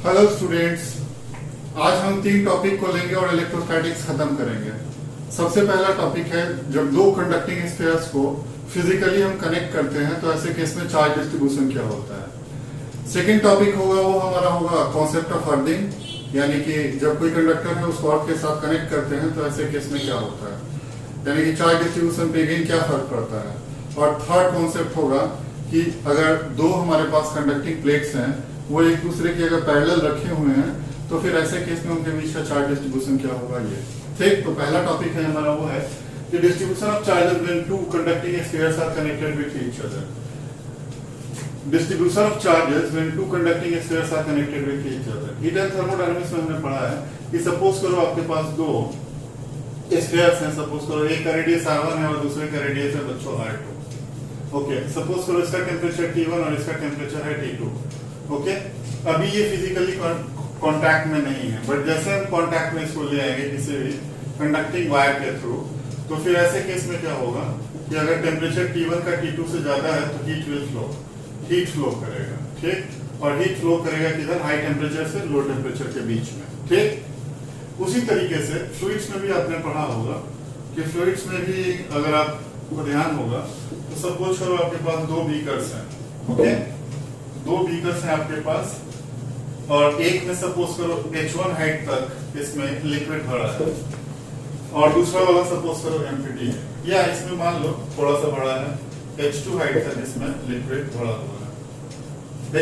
Hello students, आज हम 3 topic को लेंगे और इलेक्ट्रोस्टैटिक्स खत्म करेंगे। सबसे पहला टॉपिक है, जब दो कंडक्टिंग स्फीयर्स को फिजिकली हम कनेक्ट करते हैं तो ऐसे केस में चार्ज डिस्ट्रीब्यूशन क्या होता है। सेकंड टॉपिक होगा वो हमारा होगा कॉन्सेप्ट ऑफ अर्थिंग, यानी कि जब कोई कंडक्टर है उसको अर्थ के साथ कनेक्ट करते हैं तो ऐसे केस में क्या होता है, यानी कि चार्ज डिस्ट्रीब्यूशन पे अगेन क्या फर्क पड़ता है। और थर्ड कॉन्सेप्ट होगा कि अगर दो हमारे पास कंडक्टिंग प्लेट्स हैं, वो एक दूसरे के अगर पैरेलल रखे हुए हैं तो फिर ऐसे केस में उनके बीच का चार्ज डिस्ट्रीब्यूशन क्या होगा ये। ठीक, तो पहला टॉपिक है हमारा वो है कि distribution of charges when two conducting spheres are connected with each other. Distribution of charges when two conducting spheres are connected with each other. Heat and thermodynamics में हमने पढ़ा है कि सपोज करो आपके पास दो स्फीयर्स हैं, सपोज करो एक का रेडियस r1 है और दूसरे का रेडियस है बच्चों r2। ओके, सपोज करो इसका टेम्परेचर T1 और इसका टेम्परेचर है T2। ओके, अभी ये फिजिकली कांटेक्ट में नहीं है, बट जैसे हम कांटेक्ट में इसको ले आएंगे किसी भी कंडक्टिंग वायर के थ्रू, तो फिर ऐसे केस में क्या होगा कि अगर टेम्परेचर T1 का T2 से ज्यादा है तो हीट फ्लो करेगा। ठीक, और हीट फ्लो करेगा किधर, हाई टेम्परेचर से लो टेम्परेचर के बीच में। ठीक, उसी तरीके से फ्लूइड्स में भी आपने पढ़ा होगा कि फ्लूइड्स में भी अगर आपको ध्यान होगा तो सपोज करो आपके पास दो बीकर्स हैं। ओके, दो बीकर्स हैं आपके पास और एक में सपोज करो H1 हाइट तक इसमें लिक्विड भरा है और दूसरा वाला सपोज करो एम्प्टी है, या इसमें मान लो थोड़ा सा बड़ा है, H2 हाइट तक इसमें लिक्विड भरा हुआ है,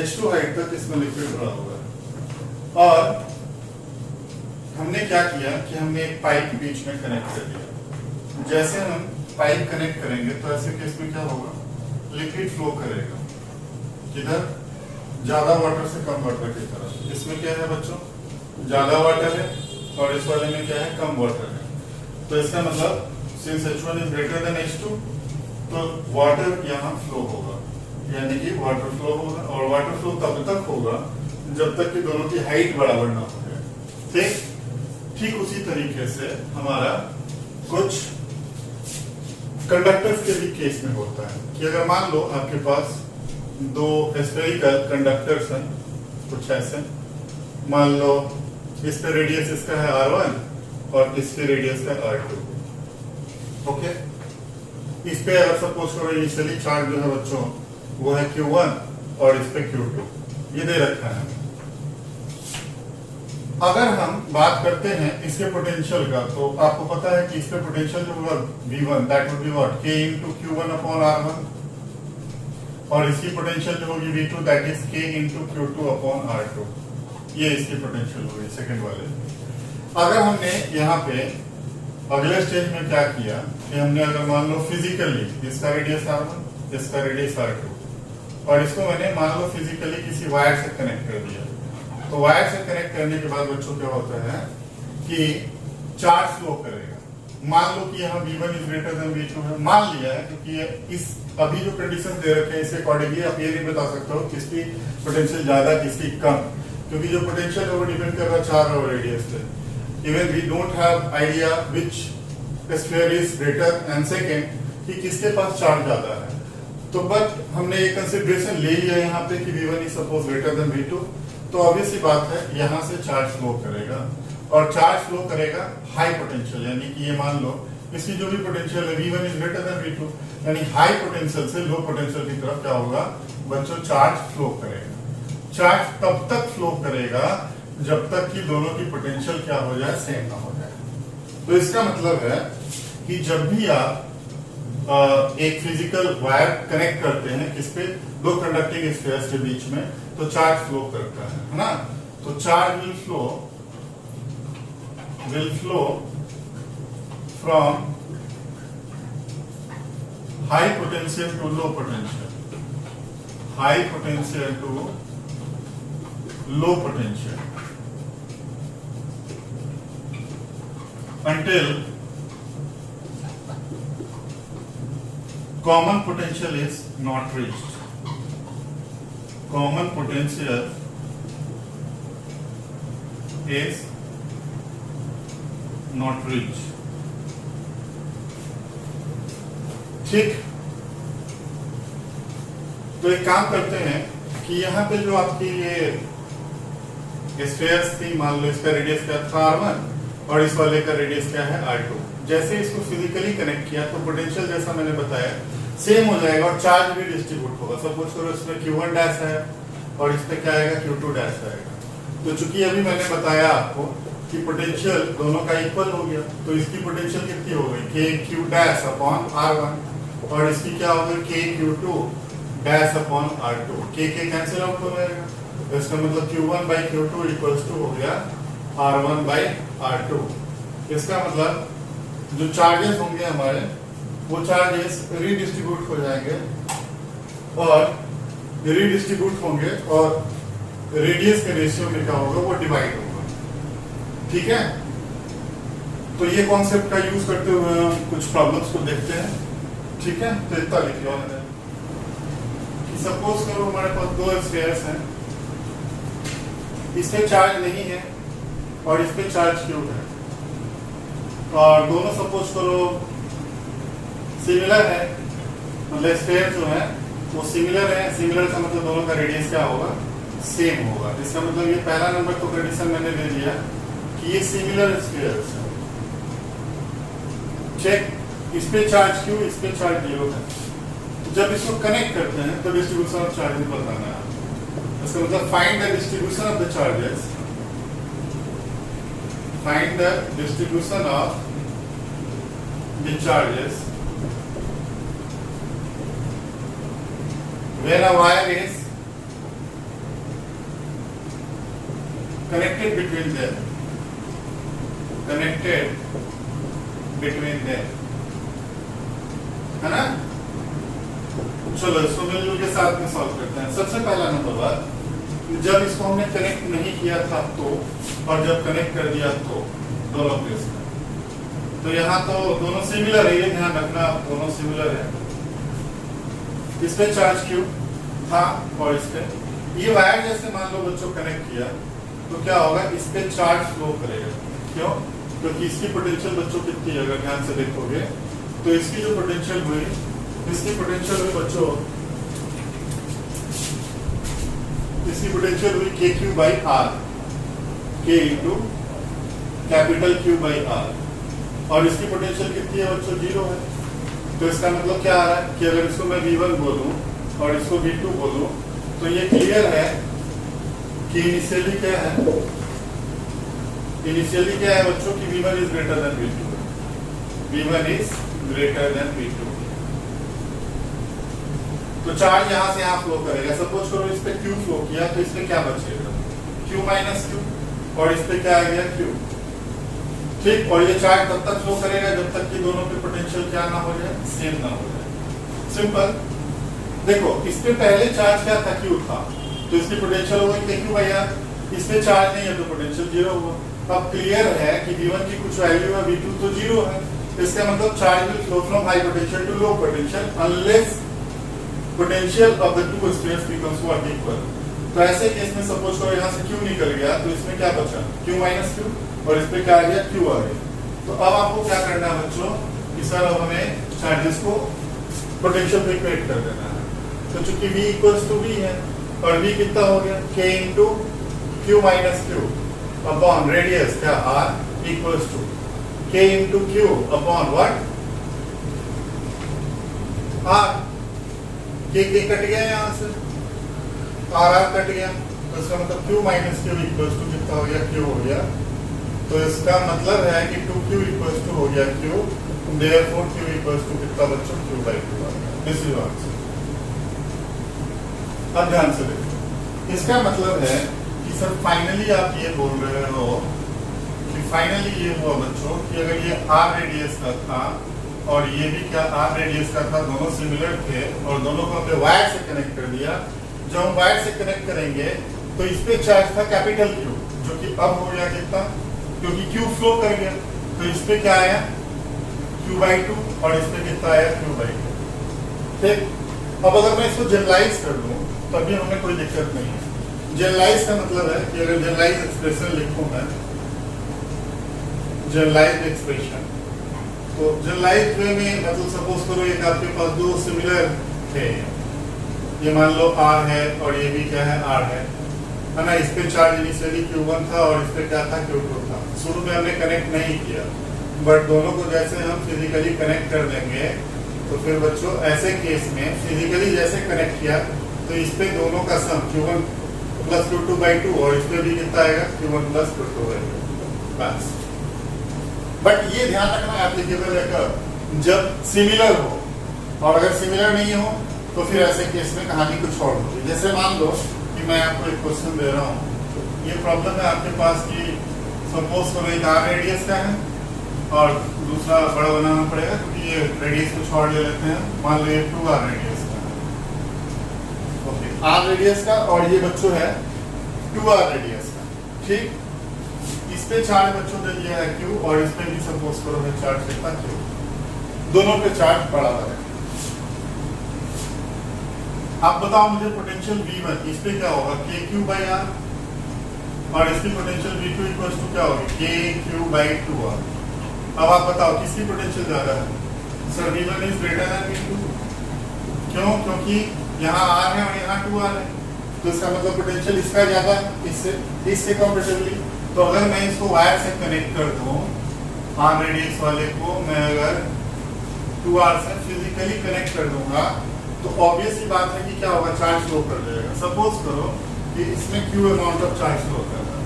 H2 हाइट तक इसमें लिक्विड भरा हुआ है। और हमने क्या किया कि हमने एक पाइप बीच में कनेक्ट कर दिया। जैसे हम पाइप कनेक्ट करेंगे तो ऐसे केस में क्या होगा, लिक्विड फ्लो करेगा किधर, ज्यादा वाटर से कम वाटर की तरफ। इसमें क्या है बच्चों, ज्यादा वाटर है और इस वाले में क्या है, कम वाटर है। तो इसका मतलब since H1 is greater than H2 तो वाटर यहाँ फ्लो होगा, यानी कि वाटर फ्लो होगा। और वाटर फ्लो तब तक होगा जब तक कि दोनों की हाइट बराबर ना हो जाए। ठीक उसी तरीके से हमारा कुछ कंडक्टर्स के भी केस में होता है कि अगर मान लो आपके पास दो स्फेरिकल कंडक्टर्स हैं, कुछ ऐसे, मान लो इस पे रेडियस इसका है r1 और इस पे रेडियस का r2। ओके, इस पे अगर सपोज करो इनिशियली चार्ज जो है बच्चों वो है Q1 और इस पे Q2, ये दे रखा है। अगर हम बात करते हैं इसके पोटेंशियल का, तो आपको पता है कि इस पे पोटेंशियल जो होगा V1 that would be what, K into Q1 upon R1, और इसकी पोटेंशियल जो होगी V2 that is K into Q2 upon R2। ये इसकी पोटेंशियल होगी सेकंड वाले। अगर हमने यहाँ पे अगले स्टेज में क्या किया कि हमने अगर मान लो फिजिकली इसका रेडियस R1 इसका रेडियस R2 और इसको मैंने मान लो फिजिकली किसी वायर से कनेक्ट कर दिया, तो वायर से कनेक्ट करने के बाद बच्चों क्या होता है कि चार्ज फ्लो करेगा। मान लो कि यहाँ V1 is greater than V2 है, मान लिया है, क्योंकि इस अभी जो कंडीशन दे रखे हैं इसके अकॉर्डिंगली आप ये नहीं बता सकते हो किसकी पोटेंशियल ज्यादा किसकी कम, क्योंकि जो पोटेंशियल है वो डिपेंड कर रहा है चार्ज और रेडियस पे। Even we don't have idea which sphere is greater and second कि किसके पास चार्ज ज्यादा है। तो बट हमने ये कंसिडरेशन ले लिया यहाँ पे कि V1 is suppose greater than V2, तो ऑब्वियस सी बात है यहाँ से चार्ज फ्लो करेगा और चार्ज फ्लो करेगा हाई पोटेंशियल, यानी कि ये मान लो इसकी जो भी पोटेंशियल है V1 is greater than V2, यानी हाई पोटेंशियल से लो पोटेंशियल की तरफ क्या होगा बच्चों, चार्ज फ्लो करेगा। चार्ज तब तक फ्लो करेगा जब तक कि दोनों की पोटेंशियल क्या हो जाए, सेम ना हो जाए। तो इसका मतलब है कि जब भी आप एक फिजिकल वायर कनेक्ट करते हैं किस पे, दो कंडक्टिंग स्फीयर्स के बीच में, तो चार्ज फ्लो करता है ना। तो charge will flow from high potential to low potential, high potential to low potential until common potential is not reached. Common potential is not reached. ठीक, तो एक काम करते हैं कि यहाँ पे जो आपकी ये स्फीयर्स थी, मान लो इसका रेडियस क्या था r1 और इस वाले का रेडियस क्या है r2। जैसे इसको फिजिकली कनेक्ट किया तो पोटेंशियल जैसा मैंने बताया सेम हो जाएगा और चार्ज भी डिस्ट्रीब्यूट होगा। सपोज करो इसमें q1 डैश है और इस पे क्या आएगा q2 डैश आएगा। तो चूंकि अभी मैंने बताया आपको कि पोटेंशियल दोनों का इक्वल हो गया तो इसकी पोटेंशियल कितनी हो गई k q dash upon r1 और इसकी क्या हो गई k q2 dash upon r2। k cancel out हो जाएगा तो इसका मतलब q1 by q2 equals to हो गया r1 बाई r2। इसका मतलब जो चार्जेस होंगे हमारे वो चार्जेस रीडिस्ट्रीब्यूट हो जाएंगे और रीडिस्ट्रीब्यूट होंगे और रेडियस के रेशियो में क्या होगा वो डिवाइड होगा। ठीक है, तो ये कॉन्सेप्ट का यूज करते हुए हम कुछ प्रॉब्लम्स को देखते हैं। ठीक है, तो इतना लिख लो मैंने कि सपोज करो हमारे पास दो स्फीयर्स हैं, इस पे चार्ज नहीं है और इस पे चार्ज क्यों है और दोनों सपोज करो सिमिलर है, मतलब स्फीयर जो है वो सिमिलर है। सिमिलर का मतलब दोनों का रेडियस क्या होगा सेम होगा। इसका मतलब ये पहला नंबर तो कंडीशन मैंने दे दिया कि ये सिमिलर स्फीयर्स है। चेक, इस पे चार्ज क्यों, इस पे चार्ज 0 है। जब इसको कनेक्ट करते हैं तो डिस्ट्रीब्यूशन ऑफ चार्जेस बताना है। इसका मतलब find the distribution of the charges, find the distribution of the charges when a wire is connected between them, connected between them, है ना। चलो इसको मिलजुल के साथ में सॉल्व करते हैं। सबसे पहला नंबर बात, जब इसको हमने कनेक्ट नहीं किया था तो और जब कनेक्ट कर दिया तो दोनों प्लेस में, तो यहाँ तो दोनों सिमिलर है, ये ध्यान रखना दोनों सिमिलर है। इस पे चार्ज क्यों था और इस पे ये वायर जैसे मान लो बच्चों कनेक्ट किया तो क्या होगा, इस पे चार्ज फ्लो करेगा। क्यों? क्योंकि इसकी पोटेंशियल बच्चों कितनी है अगर ध्यान से देखोगे तो इसकी जो पोटेंशियल हुई, इसकी पोटेंशियल हुई बच्चों, इसकी पोटेंशियल हुई K Q by R, K into capital Q by R और इसकी पोटेंशियल कितनी है बच्चों 0 है। तो इसका मतलब क्या आ रहा है कि अगर इसको मैं V1 बोलूं और इसको V2 बोलूं तो ये क्लियर है कि इनिशियली क्या है, इनिशियली क्या है बच्चों कि V1 is greater than V2, V1 is greater than V2। तो चार्ज यहां से यहां फ्लो करेगा। सपोज करो इस पे Q फ्लो किया तो इसमें क्या बचेगा Q माइनस Q और इस पे क्या आ गया Q। ठीक, और ये चार्ज तब तक फ्लो करेगा जब तक कि दोनों पे पोटेंशियल क्या ना हो जाए, सेम ना हो जाए। सिंपल। देखो इस पे पहले चार्ज क्या था Q था तो इसकी पोटेंशियल हो गई Q भैया, इस पे चार्ज नहीं है तो पोटेंशियल 0 हुआ। अब क्लियर है कि V1 की कुछ वैल्यू है, V2 तो 0 है। इसका मतलब charge will flow from high potential to low potential unless potential of the two spheres becomes what equal. तो ऐसे केस में सपोज करो यहाँ से Q निकल गया तो इसमें क्या बचा Q माइनस Q और इस पे क्या आ गया Q आ गया। तो अब आपको क्या करना है बच्चों कि सर अब हमें चार्जेस को पोटेंशियल पे इक्वेट कर देना है। तो चूंकि V इक्वल्स टू V है और V कितना हो गया K into Q minus Q upon radius क्या R equals to K into Q upon what R। K cut गया यहाँ से, R कट गया तो इसका मतलब Q minus Q equals to कितना हो गया Q हो गया। तो इसका मतलब है कि 2Q इक्वल्स टू हो गया Q, therefore Q equals to कितना बच्चों Q बाई 2 आ गया। This is answer. अब ध्यान से देखो, इसका मतलब है कि सर फाइनली आप ये बोल रहे हो कि फाइनली ये हुआ बच्चों कि अगर ये R रेडियस का था और ये भी क्या R रेडियस का था, दोनों सिमिलर थे और दोनों को हमने वायर से कनेक्ट कर दिया। जब हम वायर से कनेक्ट करेंगे तो इस पे चार्ज था कैपिटल Q जो कि अब हो गया कितना, क्योंकि Q फ्लो कर गया तो इस पे क्या आया Q बाई 2 और इस पे कितना आया Q बाई 2। ठीक, अब अगर मैं इसको जनरलाइज कर दूं तो अभी हमें कोई दिक्कत नहीं है। जनरलाइज का मतलब है कि अगर जनरलाइज एक्सप्रेशन लिखूं मैं, जनरलाइज एक्सप्रेशन, तो जनरलाइज वे में मतलब सपोज करो एक आपके पास दो सिमिलर थे, ये मान लो R है और ये भी क्या है R है। है ना। इस पे चार्ज इनिशियली Q1 था और इस पे क्या था, Q2 था। शुरू में हमने कनेक्ट नहीं किया, बट दोनों को जैसे हम फिजिकली कनेक्ट कर देंगे तो फिर बच्चों ऐसे केस में फिजिकली जैसे कनेक्ट किया तो इस पे दोनों का सम Q1 प्लस Q2/2 और इस पे भी कितना आएगा, Q1 प्लस Q2/2 बस। बट ये ध्यान रखना एप्लीकेबल है कब, जब सिमिलर हो, और अगर सिमिलर नहीं हो तो फिर ऐसे केस में कहानी कुछ और होगी। जैसे मान लो कि मैं आपको एक क्वेश्चन दे रहा हूँ, ये प्रॉब्लम है आपके पास कि सपोज करो एक आर रेडियस का है और दूसरा बड़ा बनाना पड़ेगा क्योंकि ये रेडियस कुछ और ले लेते हैं। मान लो ये 2r रेडियस का है, ओके, आर रेडियस का, और ये बच्चों है 2r रेडियस का, ठीक। इस पे चार्ज बच्चों दे दिया है Q और इस पे भी सपोज करो है चार्ज कितना Q, दोनों पे चार्ज बराबर है। आप बताओ मुझे पोटेंशियल V1 इस पे क्या होगा, KQ/R, और इसकी पोटेंशियल V2 इक्वल्स टू क्या होगी, KQ/2R। अब आप बताओ किसकी पोटेंशियल ज्यादा है, sir V1 is greater than V2। क्यों, क्योंकि यहाँ R है और यहाँ 2R है, तो इसका मतलब पोटेंशियल इसका ज्यादा है इससे कंपैरेटिवली। तो अगर मैं इसको वायर से कनेक्ट कर दूं, R रेडियस वाले को मैं अगर 2R से फिजिकली कनेक्ट कर दूंगा तो ऑब्वियस ही बात है कि क्या होगा, चार्ज फ्लो कर जाएगा। सपोज करो कि इसमें Q amount of charge flow कर रहा है,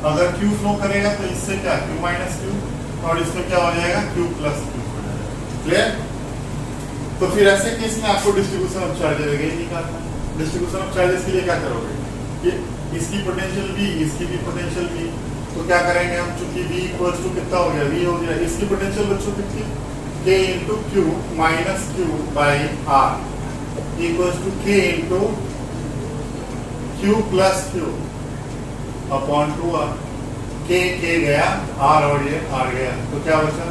अगर Q फ्लो करेगा तो इससे क्या Q माइनस Q, और इसमें क्या हो जाएगा Q प्लस Q हो जाएगा। क्लियर। तो फिर ऐसे केस में आपको डिस्ट्रीब्यूशन ऑफ चार्जेस ही निकालना है। डिस्ट्रीब्यूशन ऑफ चार्जेस के लिए क्या करोगे, ये इसकी पोटेंशियल V, इसकी भी पोटेंशियल V, तो क्या करेंगे हम, चूंकि V इक्वल्स टू कितना हो गया, V हो गया, इसकी पोटेंशियल बच्चों कितनी, K into Q minus Q/R equals to K into Q plus Q upon 2R। K गया R और ये R गया, तो क्या बचा,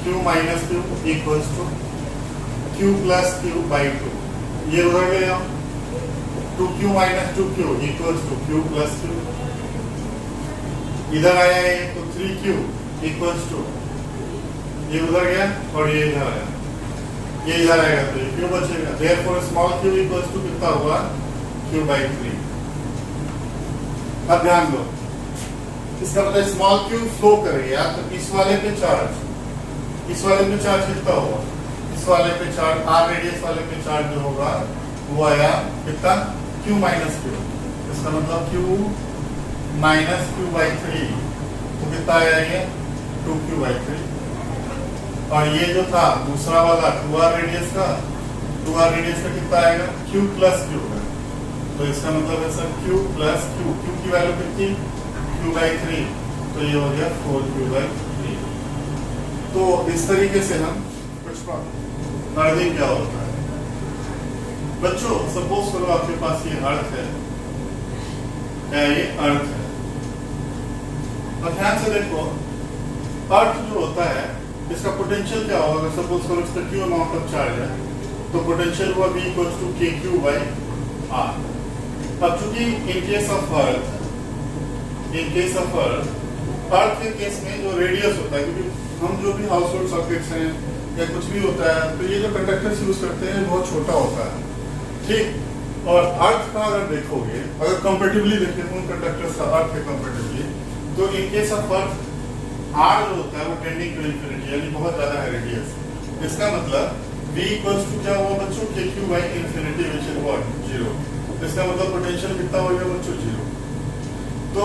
Q minus Q equals to Q plus Q/2। ये उधर ले जाओ, 2Q minus 2Q equals to Q plus Q। इधर आया ये तो 3Q इक्वल्स टू, ये उधर गया और ये इधर आया, ये इधर आएगा तो ये Q बचेगा। Therefore small q equals to कितना हुआ, Q/3। अब ध्यान दो, इसका मतलब स्मॉल q फ्लो कर गया तो इस वाले पे चार्ज कितना होगा, इस वाले पे चार्ज, R रेडियस वाले पे चार्ज जो होगा वो आया कितना, Q माइनस Q। इसका मतलब Q माइनस Q/3, तो कितना आया ये 2Q/3। और ये जो था दूसरा वाला 2R रेडियस का कितना आएगा, Q प्लस Q का। तो इसका मतलब है sir Q plus Q, Q की वैल्यू कितनी, Q/3, तो ये हो गया 4Q/3। तो इस तरीके से हम कुछ अर्थिंग क्या होता है बच्चों। सपोज करो आपके पास ये अर्थ है, क्या ये अर्थ है, और ध्यान से देखो अर्थ जो होता है इसका पोटेंशियल क्या होगा। सपोज करो इसका Q अमाउंट ऑफ चार्ज है तो पोटेंशियल हुआ V इक्वल्स टू KQ/R। अब चूंकि इन केस ऑफ अर्थ के केस में जो रेडियस होता है, क्योंकि हम जो भी हाउस होल्ड सॉकेट्स हैं या कुछ भी होता है तो ये जो कंडक्टर्स यूज करते हैं बहुत छोटा होता है, ठीक। और अर्थ का अगर देखोगे, अगर कंपैरेटिवली देखें उन कंडक्टर्स का अर्थ के कंपैरेटिवली, तो in case of earth R जो होता है वो टेंडिंग टू इंफिनिटी, यानी बहुत ज्यादा है रेडियस। इसका मतलब V इक्वल्स टू क्या हुआ बच्चों, KQ/∞, व्हिच इज व्हाट, 0। इसका मतलब पोटेंशियल कितना हो गया बच्चों, 0। तो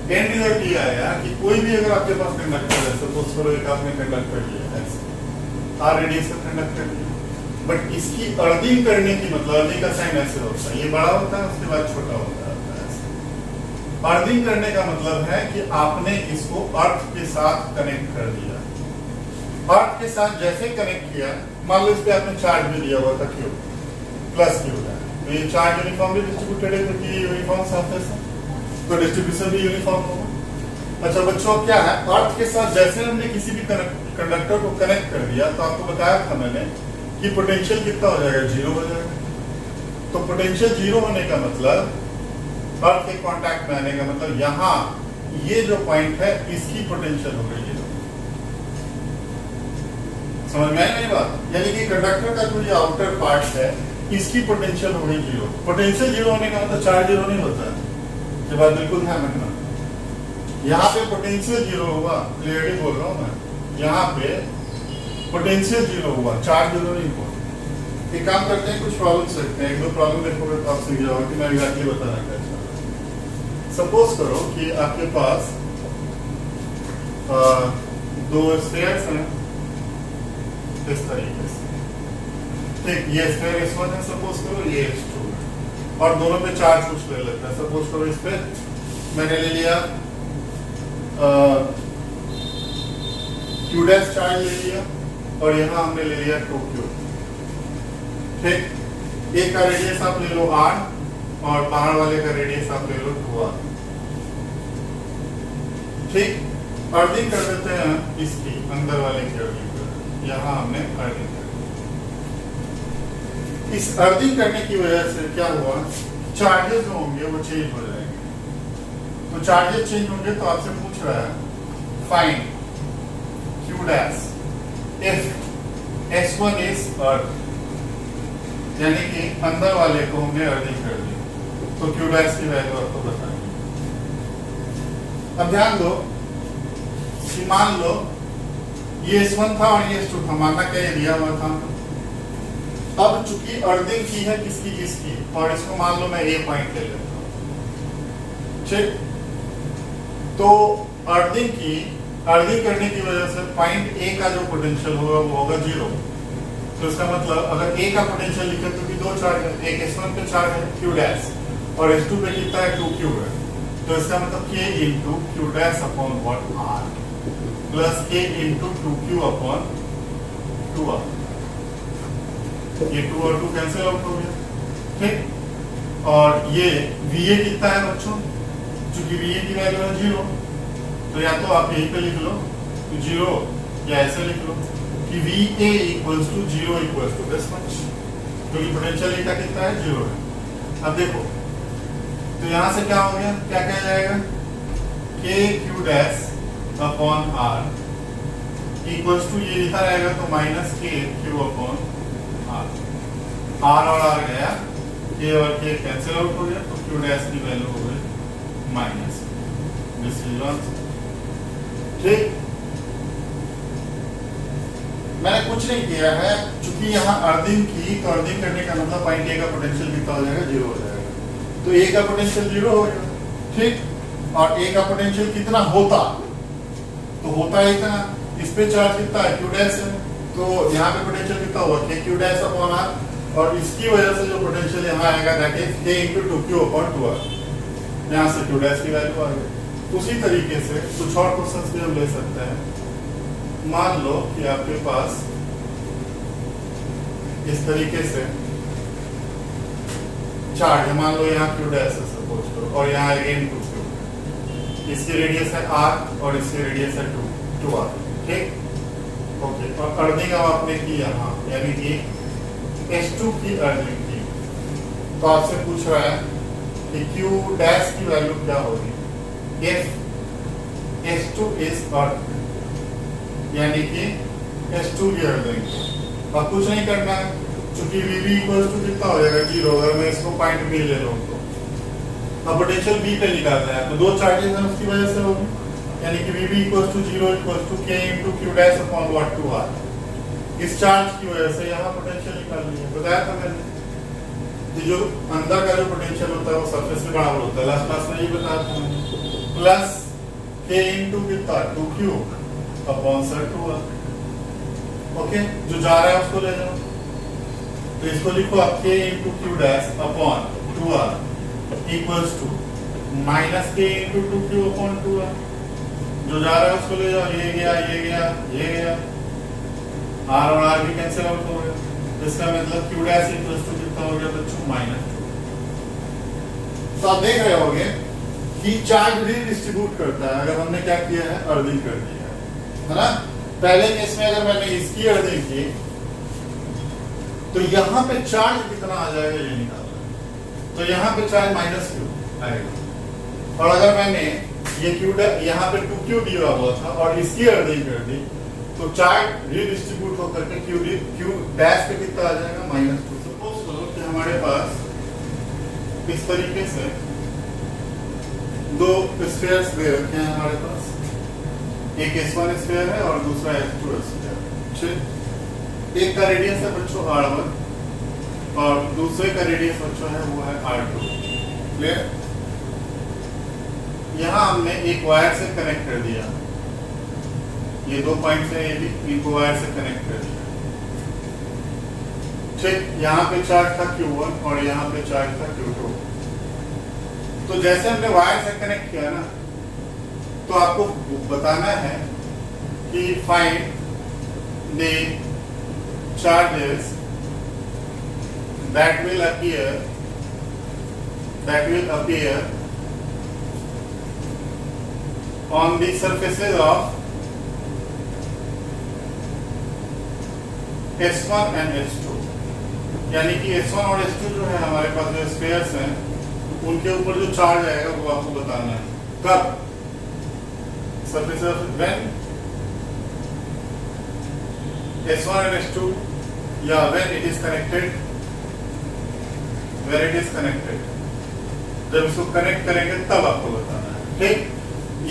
एंड रिजल्ट ये आया कि कोई भी अगर आपके पास कंडक्टर है, सपोज करो एक आपने कंडक्टर लिया ऐसे R रेडियस का कंडक्टर लिया, बट इसकी अर्थिंग करने की मतलब अर्थिंग का साइन ऐसे होता है, ये बड़ा होता है उसके बाद छोटा होता है। अर्थिंग करने का मतलब है कि आपने इसको अर्थ के साथ कनेक्ट कर दिया। अर्थ के साथ जैसे कनेक्ट किया, मान लो इस पे आपने चार्ज भी दिया हुआ था Q प्लस Q का, तो ये चार्ज यूनिफॉर्मली डिस्ट्रीब्यूटेड है क्योंकि ये यूनिफॉर्म सरफेस है, तो डिस्ट्रीब्यूशन भी यूनिफॉर्म होगा। अच्छा बच्चों क्या है, अर्थ के साथ जैसे हमने किसी भी कंडक्टर को कनेक्ट कर दिया तो आपको बताया था मैंने कि पोटेंशियल कितना हो जाएगा, 0 हो जाएगा। तो पोटेंशियल 0 होने का मतलब, अर्थ के कांटेक्ट में आने का मतलब, यहाँ ये जो पॉइंट है इसकी पोटेंशियल हो गई 0। समझ में आई मेरी बात, यानी कि कंडक्टर का जो ये आउटर पार्ट है इसकी पोटेंशियल हो गई 0। पोटेंशियल 0 होने का मतलब चार्ज 0 नहीं होता है, ये बात बिल्कुल ध्यान रखना। यहाँ पे पोटेंशियल जीरो हुआ, क्लियरली बोल रहा हूँ मैं, यहाँ पे पोटेंशियल जीरो हुआ, चार्ज जीरो नहीं हुआ। एक काम करते हैं, कुछ प्रॉब्लम सकते हैं, एक दो प्रॉब्लम देखोगे तो आप सीख जाओगे कि मैं एग्जैक्टली बताना क्या चाह रहा हूँ। सपोज करो कि आपके पास दो स्फीयर्स हैं इस तरीके से, ठीक, ये स्फीयर S1 है सपोज करो, ये S2 है, और दोनों पे चार्ज कुछ ले लेते हैं। सपोज करो इस पे मैंने ले लिया Q डैश चार्ज ले लिया, और यहाँ हमने ले लिया 2Q, ठीक। एक का रेडियस आप ले लो R, और बाहर वाले का रेडियस आप ले लो 2R, ठीक। अर्थिंग कर देते हैं इसकी, अंदर वाले की अर्थिंग कर, यहाँ हमने अर्थिंग कर दी। इस अर्थिंग करने की वजह से क्या हुआ, चार्जेस जो होंगे वो चेंज हो जाएंगे। तो चार्जेस चेंज होंगे तो आपसे पूछ रहा है find Q dash if S1 is अर्थ, यानी कि अंदर वाले को हमने अर्थिंग कर दी, तो Q डैश की वैल्यू आपको बताएंगे। अब ध्यान दो कि मान लो ये S1 था और ये S2 था, मानना क्या ये दिया हुआ था। अब चूंकि अर्थिंग की है किसकी, इसकी, और इसको मान लो मैं A पॉइंट ले लेता हूं, ठीक। तो अर्थिंग करने की वजह से पॉइंट A का जो पोटेंशियल होगा वो होगा 0। तो इसका मतलब अगर A का पोटेंशियल लिखे तो कि दो चार्ज है, एक S1 पे चार्ज है Q डैश, और S2 पे कितना है 2Q है, तो इसका मतलब K into Q dash upon what R plus K into 2Q upon 2R। ये 2 और 2 कैंसिल आउट हो गया, ठीक। और ये VA कितना है बच्चों, चूंकि VA की वैल्यू है 0, तो या तो आप यहीं पे लिख लो 0, या ऐसे लिख लो कि VA equals to 0 equals to this much, क्योंकि पोटेंशियल का कितना है 0 है। अब देखो तो यहां से क्या हो गया, क्या कहा जाएगा, K Q dash upon R equals to, ये लिखा रहेगा तो minus K Q upon R, R और R गया, K और K कैंसिल आउट हो गया, तो Q डैश की वैल्यू हो गई माइनस, दिस इज आंसर, ठीक। मैंने कुछ नहीं किया है, चूंकि यहाँ अर्थिंग की, तो अर्थिंग करने का मतलब पॉइंट A का पोटेंशियल कितना हो जाएगा, 0 हो जाएगा, तो A का पोटेंशियल 0 हो गया, ठीक। और A का पोटेंशियल कितना होता, तो होता है इतना, इस पे चार्ज कितना है Q डैश है, तो यहाँ पे पोटेंशियल कितना हुआ K Q dash upon R, और इसकी वजह से जो पोटेंशियल यहाँ आएगा that is K into 2Q upon 2R, यहाँ से Q डैश की वैल्यू आ गई। उसी तरीके से कुछ और क्वेश्चंस भी हम ले सकते हैं। मान लो कि आपके पास इस तरीके से चार्ज है, मान लो यहाँ Q डैश है सपोज करो, और यहाँ अगेन 2Q, इसकी रेडियस है R और इसकी रेडियस है 2R, ठीक, ओके। और अर्थिंग अब आपने की यहाँ, यानी कि S2 की अर्थिंग की, तो आपसे पूछ रहा है कि Q डैश की वैल्यू क्या होगी if S2 is अर्थ, यानी कि S2 की अर्थिंग। अब कुछ नहीं करना है, चूंकि VB इक्वल्स टू कितना हो जाएगा 0, अगर मैं इसको पॉइंट B ले लूं तो अब पोटेंशियल B पे निकालना है, तो दो चार्जेस हैं उसकी वजह से होगी, यानी कि VB equals to 0 equals to K into Q dash upon what 2R। इस चार्ज की वजह से यहाँ पोटेंशियल निकालनी है, बताया था मैंने, जो अंदर का जो पोटेंशियल होता है वो सरफेस के बराबर होता है, लास्ट क्लास में यही बताया था मैंने, प्लस K into कितना 2Q upon sir 2R, okay. जो जा रहा है उसको ले जाओ, तो इसको लिखो आप K into Q dash upon 2R equals to minus K into 2Q upon 2R, जो जा रहा है उसको ले जाओ, ये गया ये गया ये गया, R और R भी कैंसिल आउट हो गया, इसका मतलब Q डैश इक्वल्स टू कितना हो गया बच्चों, -2। तो आप देख रहे होंगे कि चार्ज रीडिस्ट्रीब्यूट करता है, अगर हमने क्या किया है, अर्थिंग कर दिया है ना। पहले केस में अगर मैंने इसकी अर्थिंग की तो यहाँ पे चार्ज कितना आ जाएगा ये निकालना है, तो यहाँ पे चार्ज -Q आएगा, और अगर मैंने ये Q यहाँ पे 2Q दिया हुआ था और इसकी अर्थिंग कर दी, तो चार्ज रीडिस्ट्रीब्यूट होकर के Q डैश पे कितना आ जाएगा, -2। सपोज करो कि हमारे पास इस तरीके से दो स्फीयर्स दे रखे हैं हमारे पास, एक S1 स्फीयर है और दूसरा S2 स्फीयर। ठीक, एक का रेडियस है बच्चों R1 और दूसरे का रेडियस बच्चों है वो है R2। क्लियर? यहां हमने एक वायर से कनेक्ट कर दिया, ये 2 पॉइंट्स है, ये भी इनको वायर से कनेक्ट कर दिया। ठीक, यहाँ पे चार्ज था Q1 और यहाँ पे चार्ज था Q2। तो जैसे हमने वायर से कनेक्ट किया ना, तो आपको बताना है कि find the charges that will appear on the surfaces of S1 and S2। यानी कि S1 और S2 जो है हमारे पास जो स्फीयर्स हैं उनके ऊपर जो चार्ज आएगा वो आपको बताना है। कब? Surface of when S1 and S2 या when it is connected, where it is connected, जब इसको कनेक्ट करेंगे तब आपको बताना है। ठीक,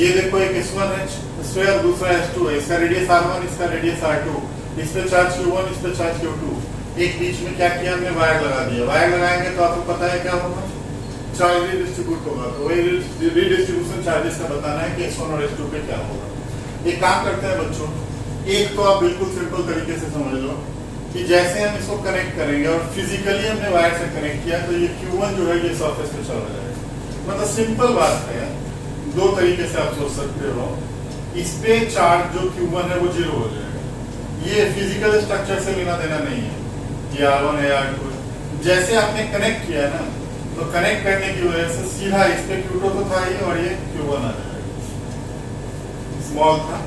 ये देखो एक S1 है स्फीयर, दूसरा S2 है, इसका रेडियस R1, इसका रेडियस R2, इस पे चार्ज Q1, इस पे चार्ज Q2। एक बीच में क्या किया हमने, वायर लगा दिया। वायर लगाएंगे तो आपको पता है क्या होगा, चार्ज रीडिस्ट्रीब्यूट होगा। तो वही रीडिस्ट्रीब्यूशन चार्जेस का बताना है कि S1 और S2 पे क्या होगा। एक काम करते हैं बच्चों, एक तो आप बिल्कुल सिंपल तरीके से समझ लो कि जैसे हम इसको कनेक्ट करेंगे और फिजिकली हमने वायर से कनेक्ट किया तो ये Q1 जो है ये सरफेस पे चला जाएगा। मतलब सिंपल बात है, दो तरीके से आप सोच सकते हो। इस पे चार्ज जो Q1 है वो 0 हो जाएगा, ये फिजिकल स्ट्रक्चर से लेना देना नहीं है, ये R1 है R2 है। जैसे आपने कनेक्ट किया ना, तो कनेक्ट करने की वजह से सीधा इस पे Q2 तो था ही और ये Q1 आ जाएगा, स्मॉल था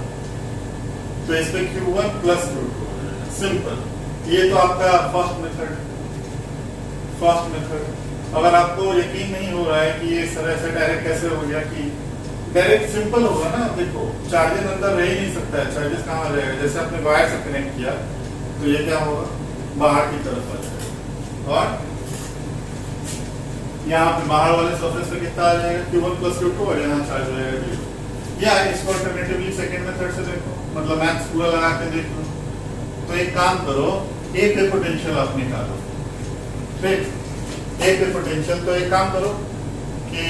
तो इस पे Q1 प्लस Q2 हो जाएगा। सिंपल, ये तो आपका फर्स्ट मेथड। अगर आपको यकीन नहीं हो रहा है कि ये इस तरह से डायरेक्ट कैसे हो गया, कि डायरेक्ट सिंपल होगा ना, देखो चार्जेस अंदर रह ही नहीं सकता है, चार्जेस कहाँ आ जाएगा। जैसे आपने वायर से कनेक्ट किया तो ये क्या होगा, बाहर की तरफ आ जाएगा और यहाँ पे बाहर वाले सरफेस पे कितना आ जाएगा, Q1 प्लस Q2 और यहाँ चार्ज हो जाएगा 0। या इसको अल्टरनेटिवली सेकंड मेथड से देखो, मतलब मैथ्स पूरा लगा के देख लो। तो एक काम करो, ए पे पोटेंशियल आप निकालो। ठीक, ए पे पोटेंशियल, तो एक काम करो कि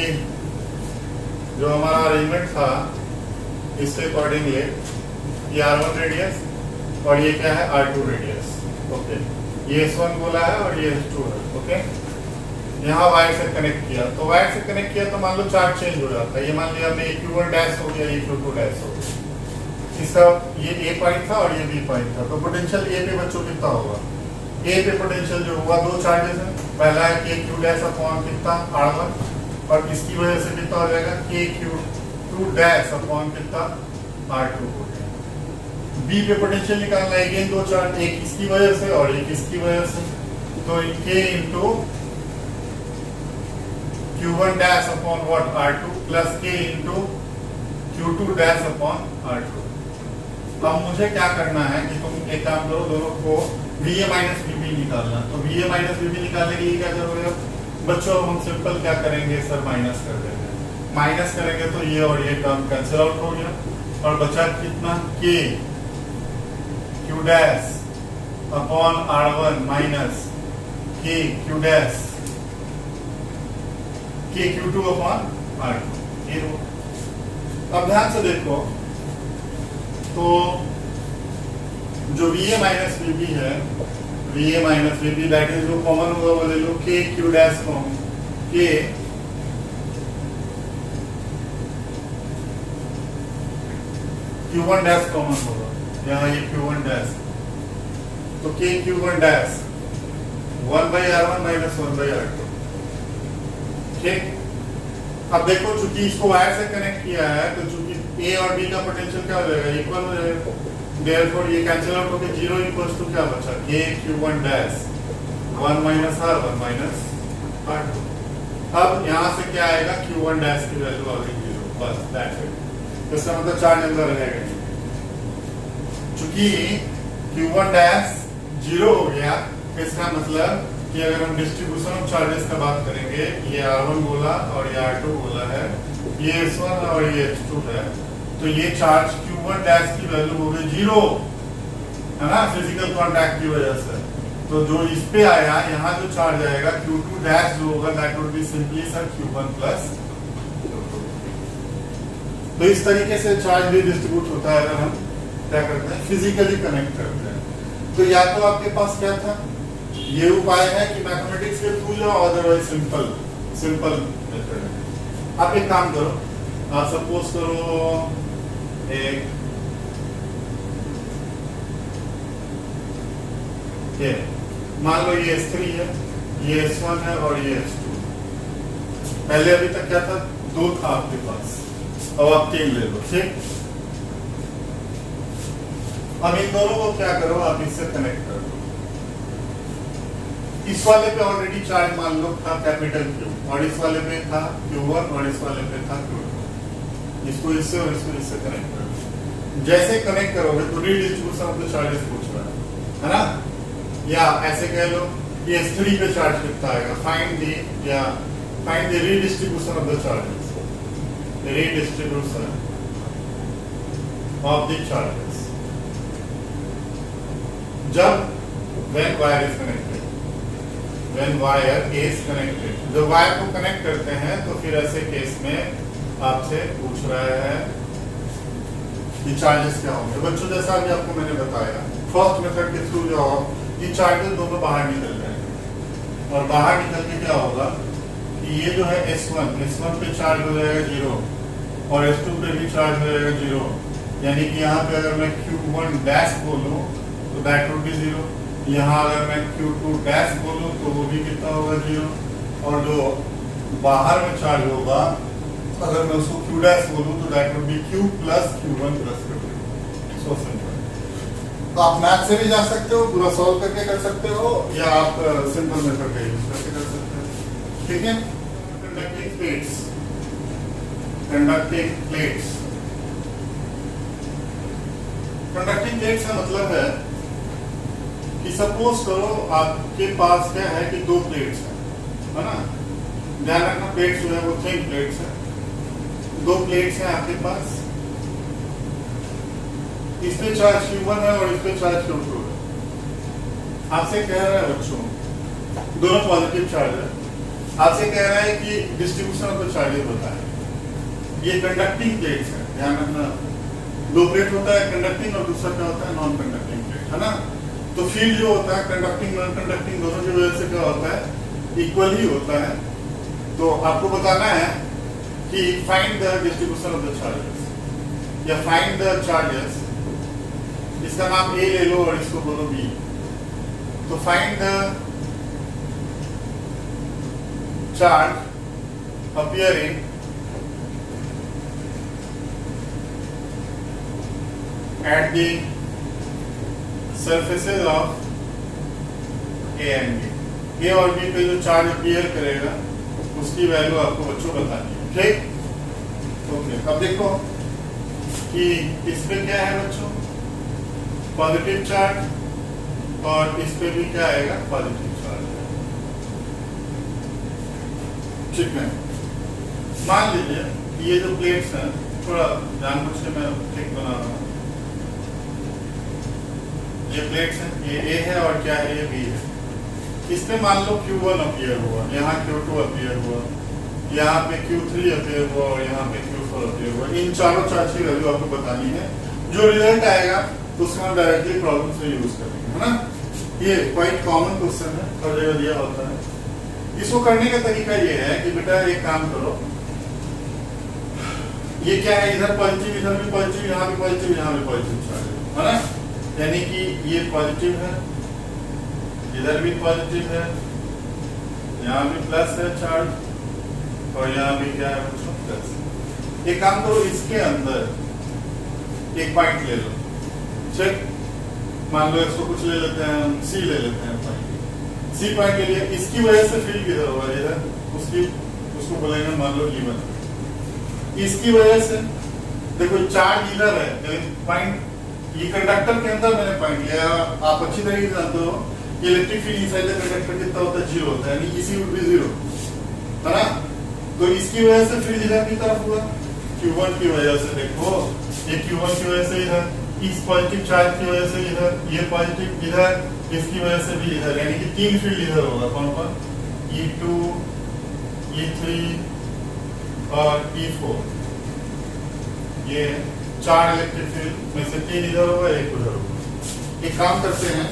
जो हमारा अरेंजमेंट था इसके अकॉर्डिंगली ये R1 रेडियस और ये क्या है R2 रेडियस। ओके, ये S1 बोला है और ये S2 है। ओके, यहाँ वायर से कनेक्ट किया, तो वायर से कनेक्ट किया तो मान लो चार्ज चेंज हो जाता है। ये मान लिया हमने Q1 डैश हो गया, ये Q2 डैश हो गया। इसका ये A पॉइंट था और ये B पॉइंट था, तो पोटेंशियल A पे बच्चों कितना होगा, A पे पोटेंशियल जो हुआ, दो चार्जेस हैं, पहला है KQ डैश अपॉन कितना R1 और इसकी वजह से कितना हो जाएगा KQ2 डैश अपॉन कितना R2 हो गया। B पे पोटेंशियल निकालना है, अगेन दो चार्ज, एक इसकी वजह से और एक इसकी वजह से, तो K into Q1 dash upon what R2 plus K into Q2 dash upon R2। अब मुझे क्या करना है कि तुम एक काम करो, दोनों को VA माइनस VB निकालना। तो VA माइनस VB निकालने के लिए क्या करोगे बच्चों, हम सिंपल क्या करेंगे सर, माइनस कर देंगे। माइनस करेंगे तो ये और ये टर्म कैंसिल आउट हो गया और बचा कितना K Q dash upon R1 minus K Q dash K Q2 upon R2। ये हो। अब ध्यान से देखो, तो जो VA माइनस VB है, VA minus VB that is जो कॉमन होगा वो ले लो K Q dash com K Q1 dash common होगा, यहाँ ये Q1 डैश, तो K Q1 dash 1/R1 minus 1/R2। ठीक, अब देखो चूंकि इसको वायर से कनेक्ट किया है तो चूंकि A और B का पोटेंशियल क्या हो जाएगा, इक्वल हो जाएगा। देयरफॉर ये कैंसिल आउट होकर 0 इक्वल्स टू क्या बचा, K Q1 dash 1 minus R1 minus R2। अब यहाँ से क्या आएगा, Q1 डैश की वैल्यू आ गई 0, बस दैट्स इट। इसका मतलब चार्ज अंदर रहेगा। चूंकि Q1 डैश 0 हो गया, इसका मतलब कि अगर हम डिस्ट्रीब्यूशन ऑफ चार्जेस का बात करेंगे, ये R1 बोला और ये R2 बोला है, ये S1 और ये S2 है, तो ये चार्ज Q1 डैश की वैल्यू हो गई 0, है ना, फिजिकल कांटेक्ट की वजह से। तो जो इस पे आया, यहाँ जो चार्ज आएगा Q2 डैश जो होगा that would be simply sir Q1 plus Q2। तो इस तरीके से चार्ज भी डिस्ट्रीब्यूट होता है अगर हम क्या करते हैं, फिजिकली कनेक्ट करते हैं। तो या तो आपके पास क्या था, ये उपाय है कि मैथमेटिक्स के थ्रू जाओ, अदरवाइज सिंपल मेथड है। आप एक काम करो, आप सपोज करो एक ये मान लो ये S3 है, ये S1 है और ये S2। पहले अभी तक क्या था, 2 था आपके पास, अब आप 3 ले लो, ठीक। अब इन दोनों को क्या करो, आप इससे कनेक्ट कर दो। इस वाले पे ऑलरेडी चार्ज मान लो था कैपिटल Q, और इस वाले पे था Q1 और इस वाले पे था Q2। इसको इससे और इसको इससे कनेक्ट कर दो। जैसे कनेक्ट करोगे तो रीडिस्ट्रीब्यूशन ऑफ द चार्जेस पूछ रहा है ना, या ऐसे कह लो कि S3 पे चार्ज कितना आएगा, find the redistribution of the charges, redistribution of the charges जब when wire is connected, when wire is connected। जब वायर को कनेक्ट करते हैं तो फिर ऐसे केस में आपसे पूछ रहा है कि चार्जेस क्या होंगे। बच्चों जैसा अभी आपको मैंने बताया, फर्स्ट मेथड के थ्रू जो ये चार्जेस दोनों बाहर निकल जाएंगे, और बाहर निकल के क्या होगा कि ये जो है S1 पे चार्ज हो जाएगा 0, और S2 पे भी चार्ज हो जाएगा 0, यानी कि यहाँ पे अगर मैं Q1 डैश बोलूँ तो दैट वुड बी 0, यहाँ अगर मैं Q2 डैश बोलूँ तो वो भी कितना होगा 0, और जो बाहर में चार्ज होगा अगर मैं उसको Q डैश बोलूँ तो that would B Q plus Q1 plus Q2। So simple. तो आप मैथ से भी जा सकते हो, पूरा सॉल्व करके कर सकते हो, या आप सिंपल मेथड का यूज करके कर सकते हो, ठीक है। कंडक्टिंग प्लेट्स, कंडक्टिंग प्लेट्स का मतलब है कि सपोज करो आपके पास क्या है कि 2 प्लेट्स है ना, ध्यान रखना प्लेट्स जो है वो थिन प्लेट्स है, 2 प्लेट्स हैं आपके पास, इसमें चार्ज Q1 है और इसमें चार्ज Q2 है। आपसे कह रहा है बच्चों, दोनों पॉजिटिव चार्ज है, आपसे कह रहा है कि डिस्ट्रीब्यूशन ऑफ द चार्जेस बताएं। ये कंडक्टिंग प्लेट्स है, ध्यान रखना 2 प्लेट होता है कंडक्टिंग और दूसरा क्या होता है नॉन कंडक्टिंग प्लेट, है ना। तो फील्ड जो होता है कंडक्टिंग नॉन कंडक्टिंग दोनों की वजह से क्या होता है, इक्वल ही होता है। तो आपको बताना है कि find the distribution of the charges, या फाइंड द चार्जेस, इसका नाम A ले लो और इसको बोलो B। तो find the charge appearing at the surfaces of A and B। A और B पे जो चार्ज अपीयर करेगा उसकी वैल्यू आपको बच्चों बतानी है, ठीक। ओके, अब देखो कि इसमें क्या है बच्चों, पॉजिटिव चार्ज, और इस पे भी क्या आएगा, पॉजिटिव चार्ज, ठीक है। मान लीजिए कि ये जो प्लेट्स हैं, थोड़ा जानबूझ के मैं ठीक बना रहा हूँ, ये प्लेट्स हैं, ये A है और क्या है, ये B है। इसमें मान लो Q1 अपीयर हुआ, यहाँ Q2 अपीयर हुआ, यहाँ पे Q3 अपीयर हुआ और यहाँ पे Q4 अपीयर हुआ। इन चारों चार्ज की वैल्यू आपको बतानी है, जो रिजल्ट आएगा तो उसको हम डायरेक्टली प्रॉब्लम से यूज करेंगे, है ना। ये क्वाइट कॉमन क्वेश्चन है, हर जगह दिया होता है। इसको करने का तरीका ये है कि बेटा एक काम करो, ये क्या है, इधर पॉजिटिव, इधर भी पॉजिटिव, यहाँ भी पॉजिटिव, यहाँ भी पॉजिटिव चार्ज है ना, यानी कि ये पॉजिटिव है, इधर भी पॉजिटिव है, यहाँ भी प्लस है चार्ज, और यहाँ भी क्या है बच्चों, प्लस। एक काम करो, इसके अंदर एक पॉइंट ले लो, चेक, मान लो इसको कुछ ले लेते हैं, C ले लेते हैं पॉइंट, C पॉइंट के लिए इसकी वजह से फील्ड किधर होगा, इधर, उसको बोलेंगे मान लो E1। इसकी वजह से देखो चार्ज इधर है, पॉइंट ये कंडक्टर के अंदर मैंने पॉइंट लिया, आप अच्छी तरीके से जानते हो electric field inside the conductor कितना होता है, 0 होता है, यानी इसी वुड बी 0, है ना। तो इसकी वजह से फील्ड इधर की तरफ हुआ, Q1 की वजह से। देखो ये Q1 की वजह से इधर, इस पॉजिटिव चार्ज की वजह से इधर, ये पॉजिटिव इधर, इसकी वजह से भी इधर, यानी कि 3 फील्ड इधर होगा। कौन कौन? E2, E3 और E4। ये 4 इलेक्ट्रिक फील्ड में से 3 इधर होगा, 1 उधर होगा। एक काम करते हैं,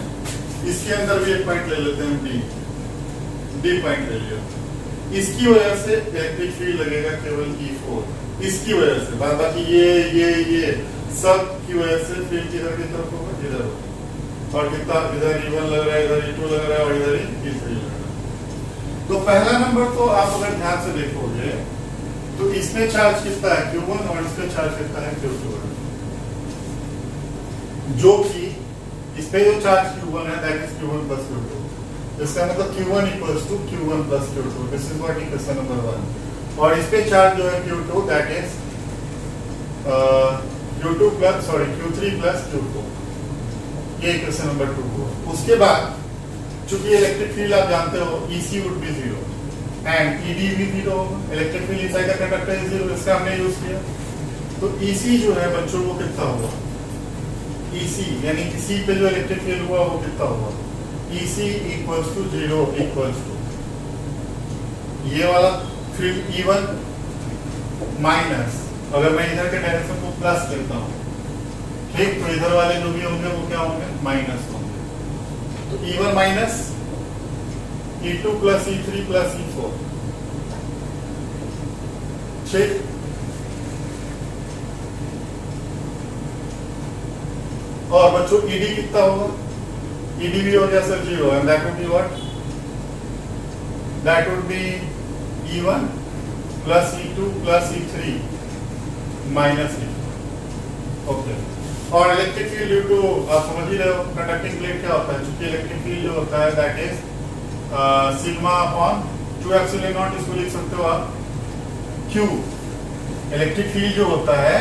इसके अंदर भी एक पॉइंट ले लेते हैं, डी पॉइंट ले लिया। इसकी वजह से इलेक्ट्रिक फील्ड लगेगा केवल E4, इसकी वजह से। बाकी ये सब की वजह से फील्ड इधर की तरफ होगा, इधर होगा। और कितना इधर E1 लग रहा है, इधर E2 लग रहा है और इधर E3 लग रहा है। तो पहला नंबर तो आप अगर ध्यान से देखोगे तो इसमें चार्ज कितना है? Q1 और इसमें चार्ज कितना है? Q2 है। जो कि इसमें जो चार्ज Q1 है that is Q1 plus Q2। इसका मतलब Q1 equals to Q1 plus Q2। This is what equation number 1। और इस पे चार्ज जो है Q2 that is Q3 plus Q4। ये इक्वेशन नंबर 2 हुआ। उसके बाद चूंकि इलेक्ट्रिक फील्ड आप जानते हो EC would be 0 and ED भी 0 होगा। Electric field inside the conductor is 0, इसका हमने यूज किया। तो EC जो है बच्चों वो कितना होगा? EC यानी कि C पे जो इलेक्ट्रिक फील्ड हुआ वो कितना होगा? EC equals to 0 equals to ये वाला फील्ड E1 माइनस, अगर मैं इधर के डायरेक्शन को प्लस लेता हूँ, ठीक, तो इधर वाले जो भी होंगे वो क्या होंगे? माइनस होंगे। तो E1 minus E2 plus E3 plus E4, ठीक। और बच्चों ED कितना होगा? ED भी हो गया sir 0 and that would be what? That would B E1 plus E2 plus E3 minus E4। Okay. और इलेक्ट्रिक फील्ड ड्यू टू, आप समझ ही रहे हो कंडक्टिंग प्लेट क्या होता है। चूंकि इलेक्ट्रिक फील्ड जो होता है that is sigma upon 2 epsilon not, इसको लिख सकते हो आप Q। इलेक्ट्रिक फील्ड जो होता है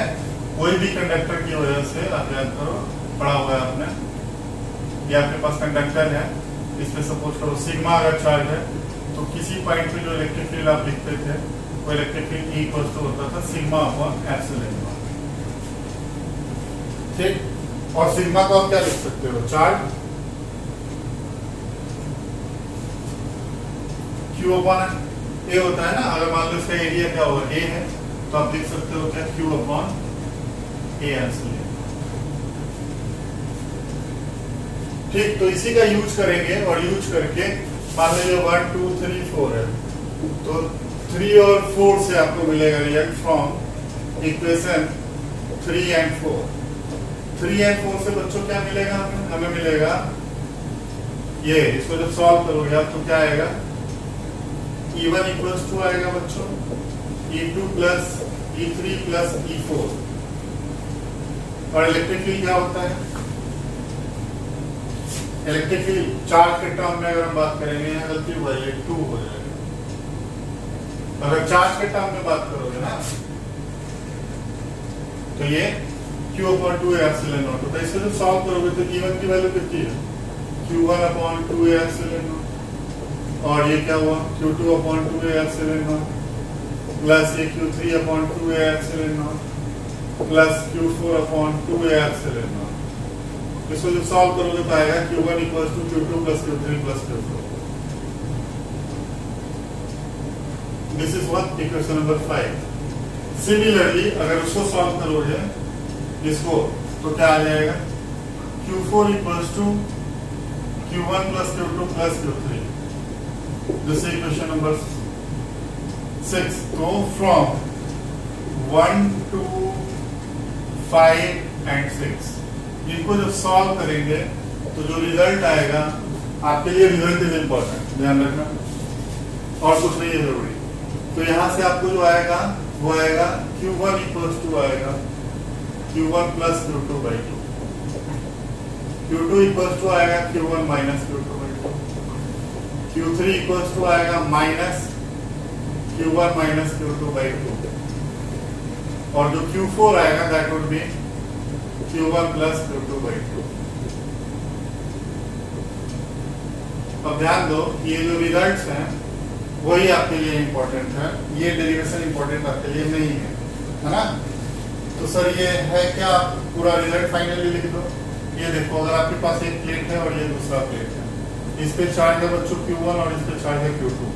कोई भी कंडक्टर की वजह से, आप याद करो पढ़ा हुआ है आपने, ये आपके पास कंडक्टर है, इस पे सपोज करो सिग्मा अगर चार्ज है तो किसी पॉइंट पे जो इलेक्ट्रिक फील्ड आप लिखते थे वो electric field E equal to होता था सिग्मा अपॉन एप्सिलॉन नॉट, ठीक। और सिग्मा को आप क्या लिख सकते हो? चार्ज Q अपॉन A होता है ना। अगर मान लो इसका एरिया क्या होगा? A है, तो आप लिख सकते हो क्या? Q upon A epsilon. ठीक, तो इसी का यूज करेंगे और यूज करके मान लीजिए 1 2 3 4 है, तो 3 और 4 से आपको मिलेगा result from equation 3 and 4। 3 and 4 से बच्चों क्या मिलेगा? हमें मिलेगा ये, इसको जब सॉल्व करोगे आप तो क्या आएगा? E1 इक्वल्स टू आएगा बच्चों E2 plus E3 plus E4। और इलेक्ट्रिक फील्ड क्या होता है? इलेक्ट्रिक फील्ड चार्ज के टर्म में अगर हम बात करेंगे, गलती हुआ ये 2 हो जाएगा। अगर चार्ज के टर्म में बात करोगे ना तो ये Q अपॉन 2 एप्सिलॉन नॉट होता है। इसको जब सॉल्व करोगे तो E1 की वैल्यू कितनी है? Q1 अपॉन 2 एप्सिलॉन नॉट, और ये क्या हुआ? Q2 upon 2 epsilon not plus ये Q3 upon 2 epsilon not plus Q4 upon 2 epsilon not. इसको जब सॉल्व करोगे तो आएगा Q1 equals to Q2 plus Q3 plus Q4। This is what equation number 5। Similarly अगर उसको सॉल्व करोगे इसको तो क्या आ जाएगा? Q4 equals to Q1 plus Q2 plus Q3। This is equation number 6। तो फ्रॉम 1 2 5 एंड 6 इनको जब सॉल्व करेंगे तो जो रिजल्ट आएगा आपके लिए, रिजल्ट इज इंपॉर्टेंट, ध्यान रखना, और कुछ नहीं है जरूरी। तो यहां से आपको जो आएगा वो आएगा Q1 इक्वल्स टू आएगा Q1 plus Q2 by 2। Q2 equals to आएगा Q1 minus Q2 by 2। Q3 equals to आएगा minus Q1 minus Q2 by 2। और जो Q4 आएगा that would be Q1 plus Q2 by 2। अब ध्यान दो, ये जो रिजल्ट्स हैं वही आपके लिए इम्पोर्टेंट है, ये डेरिवेशन इम्पोर्टेंट आपके लिए नहीं है ना। तो सर ये है क्या, आप पूरा रिजल्ट फाइनली लिख दो। ये देखो, अगर आपके पास एक प्लेट है और ये दूसरा प्लेट है, इस पे चार्ज है बच्चों Q1 और इस पे चार्ज है Q2,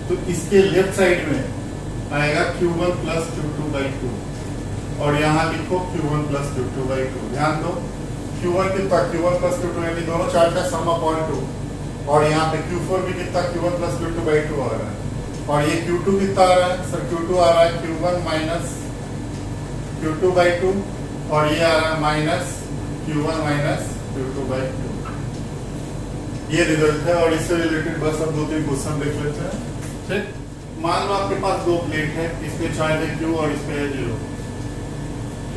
तो इसके लेफ्ट साइड में आएगा Q1 प्लस Q2 बाई 2 और यहाँ लिखो Q1 प्लस Q2 बाई 2। ध्यान दो, Q1 कितना, Q1 प्लस Q2 यानी दोनों चार्ज का सम अपॉन 2, और यहाँ पे Q4 भी कितना, Q1 प्लस Q2 बाई 2 आ रहा है, और ये Q2 कितना आ रहा है सर, Q2 आ रहा है Q1 माइनस Q2 बाई 2 और ये आ रहा है minus Q1 minus Q2 by 2। ये रिजल्ट है, और इससे रिलेटेड बस अब 2-3 क्वेश्चन देख लेते हैं। ठीक, मान लो आपके पास दो प्लेट है, इस पे चार्ज है Q और इस पे है 0,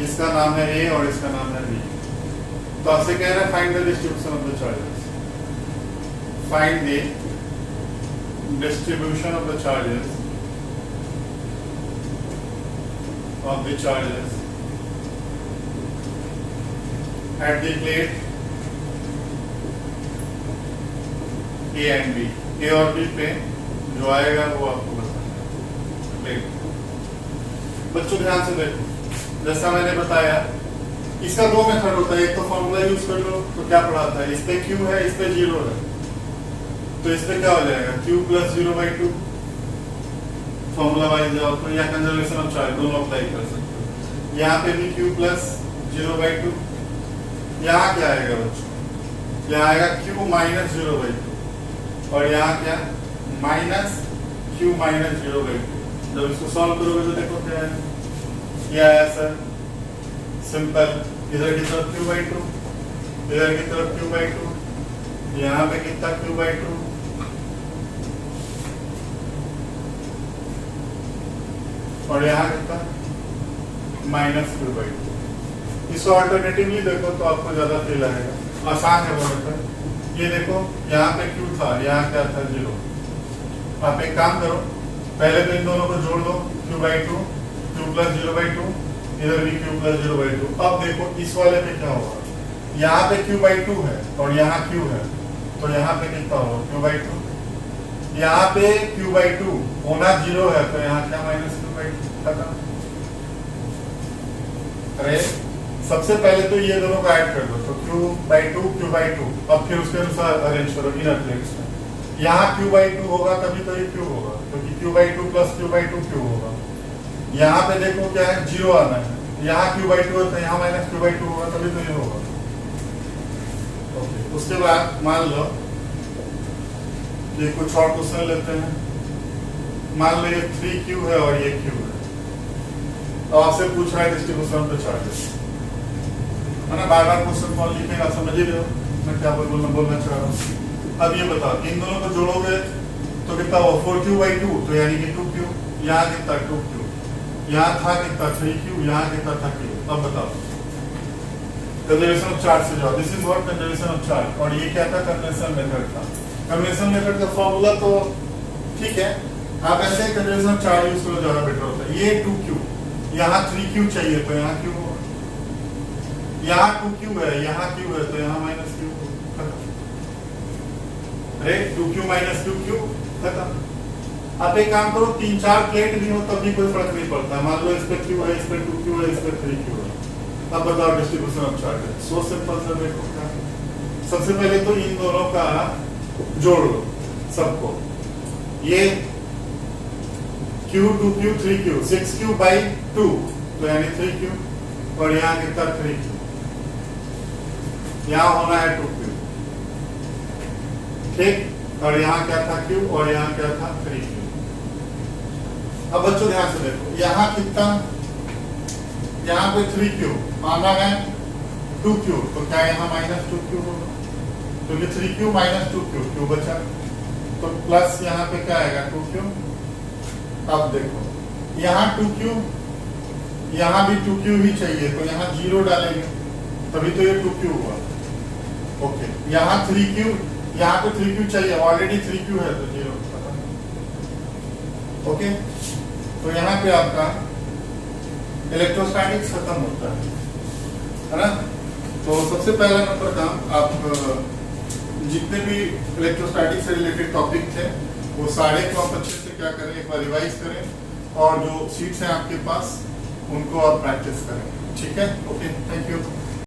इसका नाम है A और इसका नाम है B। तो आपसे कह रहा है find the distribution of the charges, find the distribution of the charges at the plate A and B, A और B पे जो आएगा वो आपको बताना है। बच्चों ध्यान से देखो, जैसा मैंने बताया इसका दो मेथड होता है, एक तो फॉर्मूला यूज कर लो, तो क्या पढ़ाता है, इस पे Q है इस पे 0 है, तो इस पे क्या हो जाएगा Q plus 0 by 2, formula wise जाओ तो, या कंजर्वेशन ऑफ चार्ज दोनों अप्लाई कर सकते हो। यहाँ पे भी Q प्लस 0 बाई 2, यहाँ क्या आएगा बच्चों, यहाँ आएगा Q माइनस 0 बाई 2, और यहाँ क्या माइनस Q माइनस 0 बाई 2। जब इसको सॉल्व करोगे तो देखो क्या है, ये आया सर सिंपल, इधर की तरफ Q बाई 2, इधर की तरफ Q बाई 2, यहाँ पे कितना Q बाई 2, और यहाँ कितना माइनस Q बाई 2। इसको अल्टरनेटिवली देखो तो आपको ज्यादा फील आएगा, आसान है वो मेथड। ये देखो यहाँ पे Q था, यहाँ क्या था 0। आप एक काम करो, पहले तो इन दोनों को जोड़ दो, Q by 2, Q plus 0 by 2, इधर भी Q प्लस 0 बाई 2। अब देखो इस वाले पे क्या होगा, यहाँ पे Q बाई 2 है और यहाँ Q है, तो यहाँ पे कितना होगा Q बाई 2, यहाँ पे Q बाई 2 होना 0 है, तो यहाँ क्या माइनस Q बाई 2 खत्म। अरे सबसे पहले तो ये दोनों को ऐड कर दो, तो Q बाई 2 Q बाई 2, अब फिर उसके अनुसार अरेंज करो इनर प्लेट्स में। यहाँ Q बाई 2 होगा तभी तो ये Q होगा, क्योंकि Q by 2 plus Q by 2 Q होगा। यहाँ पे देखो क्या है 0 आना है, यहाँ Q बाई 2 है तो यहाँ माइनस Q बाई 2 होगा तभी तो ये होगा। ओके, उसके बाद मान लो ये कुछ और क्वेश्चन लेते हैं। मान लो ये 3Q है और ये Q है, तो आपसे पूछ रहा है डिस्ट्रीब्यूशन ऑफ द चार्जेस, है ना। बार बार क्वेश्चन फॉर्म लिखेगा, समझ ही रहे हो मैं क्या बोलना चाह रहा हूँ। अब ये बताओ, इन दोनों को जोड़ोगे तो कितना हो 4Q बाई 2, तो यानी कि 2Q, यहाँ कितना 2Q, यहाँ था कितना 3Q, यहाँ कितना था Q। अब बताओ कंजर्वेशन ऑफ चार्ज से जाओ, this is what conservation of charge, और ये क्या था कन्वेंशन मेथड था। कन्वेंशन मेथड का फॉर्मूला तो ठीक है, आप ऐसे कंजर्वेशन ऑफ चार्ज यूज करो, ज्यादा बेटर होता है। ये 2Q, यहाँ 3Q चाहिए तो यहाँ Q होगा, यहाँ 2Q है यहाँ Q है तो यहाँ माइनस Q खत्म। अरे 2Q माइनस 2Q खत्म। आप एक काम करो, 3-4 प्लेट भी हो तब भी कोई फर्क नहीं पड़ता। मान लो इस पे Q है, इस पे 2Q है, इस पे 3Q है। अब बताओ distribution of charges, so simple सा देखो क्या। सबसे पहले तो इन दोनों का जोड़ लो सबको, ये Q 2Q 3Q 6Q by 2, तो यानी 3Q, और यहाँ कितना 3Q, यहाँ होना है 2Q, ठीक, और यहाँ क्या था Q और यहाँ क्या था 3Q। अब बच्चों ध्यान से देखो, यहाँ कितना, यहाँ पे 3Q आना है 2Q, तो क्या यहाँ माइनस 2Q होगा, क्योंकि 3Q माइनस 2Q, Q बचा, तो प्लस यहाँ पे क्या आएगा 2Q। अब देखो यहाँ 2Q, यहाँ भी 2Q ही चाहिए, तो यहाँ 0 डालेंगे तभी तो ये 2Q हुआ। ओके, यहाँ 3Q, यहाँ पे 3Q चाहिए, ऑलरेडी 3Q है तो 0 खत्म। ओके, तो यहाँ पे आपका इलेक्ट्रोस्टैटिक्स खत्म होता है ना। तो सबसे पहला नंबर काम, आप जितने भी इलेक्ट्रोस्टैटिक्स से रिलेटेड टॉपिक थे वो सारे को आप अच्छे से क्या करें, एक बार रिवाइज करें और जो शीट्स हैं आपके पास उनको आप प्रैक्टिस करें। ठीक है, ओके, थैंक यू।